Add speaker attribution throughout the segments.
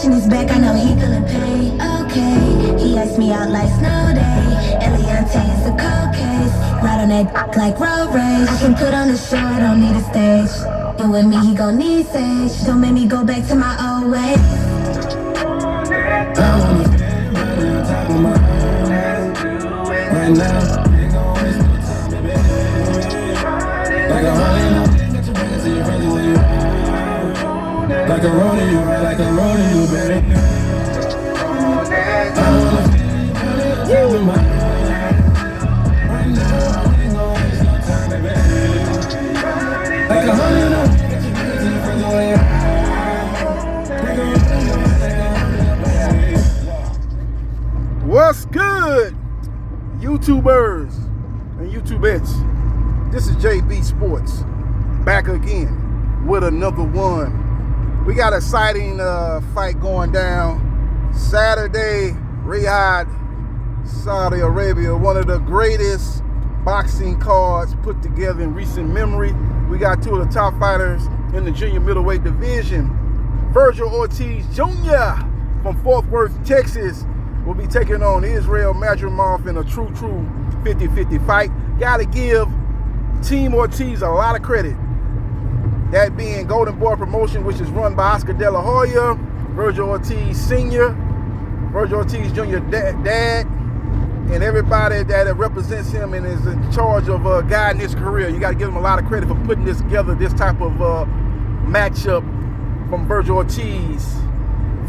Speaker 1: scratching his back, I know he feeling pain. Okay, he iced me out like snow day. Eliante is the cold case. Ride on that like road race. I can put on a show, I don't need a stage. And with me, he gon' need sage. Don't make me go back to my old ways.
Speaker 2: I wanna be on top of my right now. Like a rolling, get your friends and your friends when you like a rolling, you right, like a rolling, you baby. I wanna be on top of my right now. Ain't gonna waste no time, baby. Like a rolling, get your friends and your friends when you like a rolling, you right, like a rolling.
Speaker 3: What's good, YouTubers and YouTubettes? This is JB Sports, back again with another one. We got an exciting fight going down Saturday, Riyadh, Saudi Arabia. One of the greatest boxing cards put together in recent memory. We got two of the top fighters in the junior middleweight division. Vergil Ortiz Jr. from Fort Worth, Texas, will be taking on Israil Madrimov in a true 50-50 fight. Gotta give Team Ortiz a lot of credit. That being Golden Boy Promotion, which is run by Oscar De La Hoya, Vergil Ortiz Sr., Vergil Ortiz Jr. dad, and everybody that represents him and is in charge of guiding his career. You got to give him a lot of credit for putting this together, this type of matchup from Vergil Ortiz,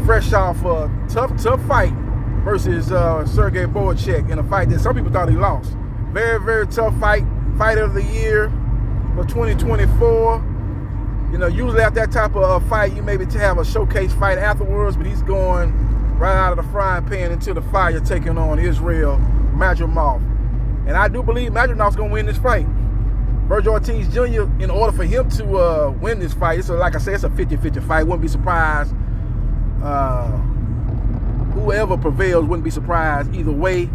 Speaker 3: fresh off a tough fight versus Sergey Boychuk in a fight that some people thought he lost. Very tough fight. Fight of the year for 2024. You know, usually after that type of fight, you maybe have a showcase fight afterwards, but he's going right out of the frying pan into the fire, taking on Israil Madrimov. And I do believe Madrimov's going to win this fight. Vergil Ortiz Jr., in order for him to win this fight, like I said, it's a 50-50 fight. Wouldn't be surprised. Whoever prevails wouldn't be surprised either way.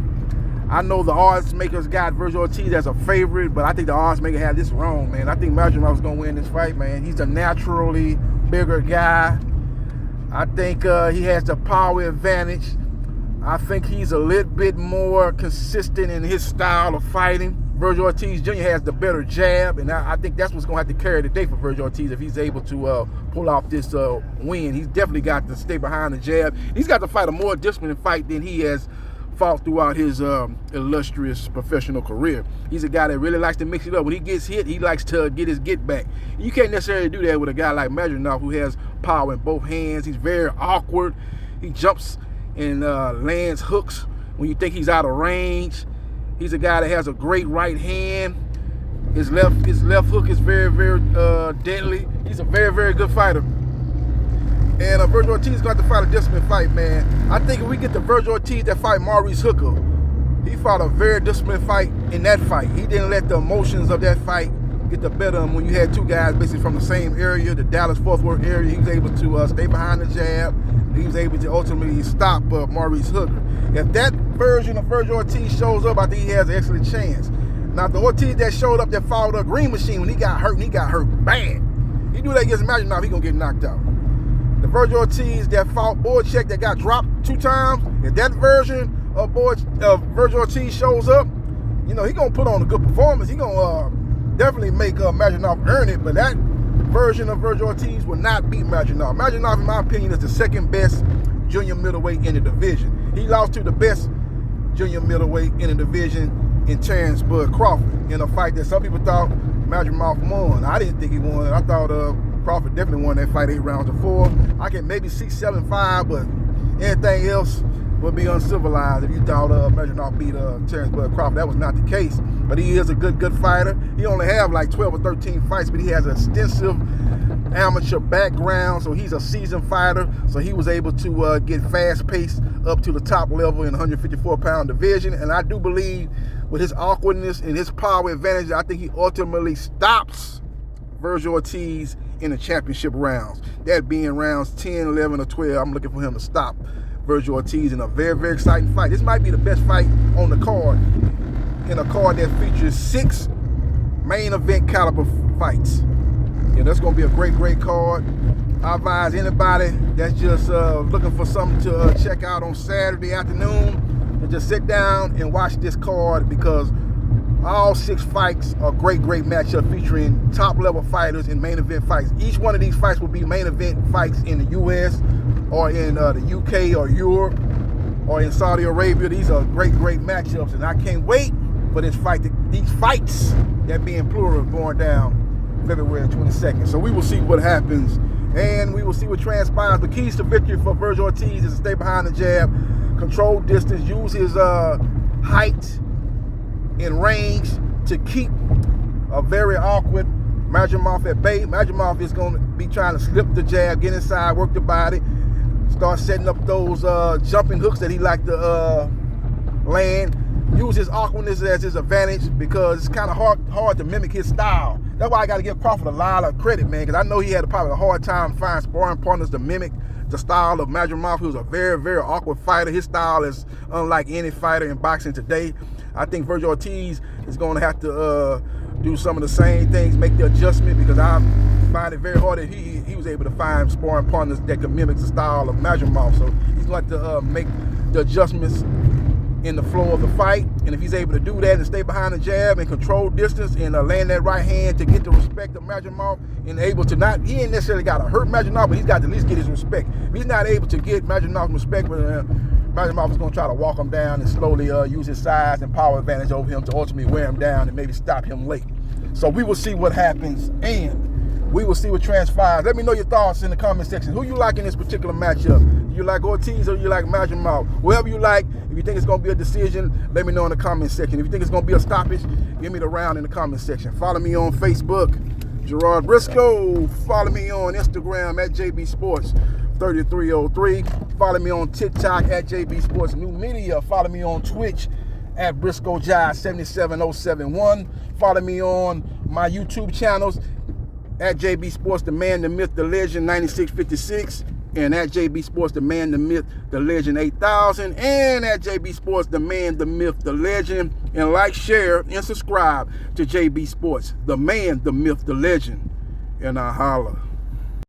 Speaker 3: I know the odds makers got Vergil Ortiz as a favorite, but I think the odds maker had this wrong, man. I think Madrimov's going to win this fight, man. He's a naturally bigger guy. I think he has the power advantage. I think he's a little bit more consistent in his style of fighting. Vergil Ortiz Jr. has the better jab, and I think that's what's going to have to carry the day for Vergil Ortiz if he's able to pull off this win. He's definitely got to stay behind the jab. He's got to fight a more disciplined fight than he has fought throughout his illustrious professional career. He's a guy that really likes to mix it up. When he gets hit, he likes to get his get back. You can't necessarily do that with a guy like Madrimov, who has power in both hands. He's very awkward. He jumps and lands hooks when you think he's out of range. He's a guy that has a great right hand. His left hook is very deadly. He's a very good fighter. And Vergil Ortiz is going to have to fight a disciplined fight, man. I think if we get the Vergil Ortiz that fight Maurice Hooker, he fought a very disciplined fight in that fight. He didn't let the emotions of that fight get the better of him. When you had two guys basically from the same area, the Dallas-Fort Worth area, he was able to stay behind the jab. He was able to ultimately stop Maurice Hooker. If that version of Vergil Ortiz shows up, I think he has an excellent chance. Now, the Ortiz that showed up that fought a Green Machine, when he got hurt bad. He do that against Madrimov, he going to get knocked out. The Vergil Ortiz that fought Boychuk that got dropped 2 times, if that version of Vergil Ortiz shows up, you know, he going to put on a good performance. He going to definitely make Madrimov earn it, but that version of Vergil Ortiz will not beat Madrimov. Madrimov, in my opinion, is the second best junior middleweight in the division. He lost to the best junior middleweight in the division in Terrence Bud Crawford in a fight that some people thought Madrimov won. I didn't think he won. I thought Crawford definitely won that fight 8 rounds to 4. I can maybe 6, 7, 5, but anything else would be uncivilized if you thought Madrimov beat Terrence Bud Crawford. That was not the case. But he is a good fighter. He only have like 12 or 13 fights, but he has an extensive amateur background, so he's a seasoned fighter. So he was able to get fast paced up to the top level in the 154-pound division. And I do believe with his awkwardness and his power advantage, I think he ultimately stops Vergil Ortiz in the championship rounds. That being rounds 10, 11, or 12, I'm looking for him to stop Vergil Ortiz in a very exciting fight. This might be the best fight on the card, in a card that features 6 main event caliber fights. Yeah, that's going to be a great card. I advise anybody that's just looking for something to check out on Saturday afternoon to just sit down and watch this card, because all 6 fights are great matchup featuring top-level fighters in main event fights. Each one of these fights will be main event fights in the U.S. or in the UK or Europe or in Saudi Arabia. These are great matchups, and I can't wait for these fights, that being plural, going down February 22nd. So we will see what happens, and we will see what transpires. The keys to victory for Vergil Ortiz is to stay behind the jab, control distance, use his height in range to keep a very awkward Madrimov at bay. Madrimov is going to be trying to slip the jab, get inside, work the body, start setting up those jumping hooks that he like to land. Use his awkwardness as his advantage, because it's kind of hard to mimic his style. That's why I got to give Crawford a lot of credit, man, because I know he had probably a hard time finding sparring partners to mimic the style of Madrimov, who's a very awkward fighter. His style is unlike any fighter in boxing today. I think Vergil Ortiz is going to have to do some of the same things, make the adjustment, because I find it very hard that he was able to find sparring partners that could mimic the style of Madrimov. So he's going to make the adjustments in the flow of the fight, and if he's able to do that and stay behind the jab and control distance and land that right hand to get the respect of Madrimov, and able to not, he ain't necessarily got to hurt Madrimov, but he's got to at least get his respect. If he's not able to get Madrimov's respect, Madrimov is going to try to walk him down and slowly use his size and power advantage over him to ultimately wear him down and maybe stop him late. So we will see what happens, and we will see what transpires. Let me know your thoughts in the comment section. Who you like in this particular matchup? Do you like Ortiz or you like Madrimov? Whoever you like. If you think it's going to be a decision, let me know in the comment section. If you think it's going to be a stoppage, give me the round in the comment section. Follow me on Facebook, Gerard Briscoe. Follow me on Instagram at JB Sports 3303. Follow me on TikTok at JB Sports New Media. Follow me on Twitch at Briscoe Jai 77071. Follow me on my YouTube channels at JB Sports, the man, the myth, the legend 9656, and at JB Sports, the man, the myth, the legend 8000, and at JB Sports, the man, the myth, the legend. And like, share, and subscribe to JB Sports, the man, the myth, the legend. And I holla.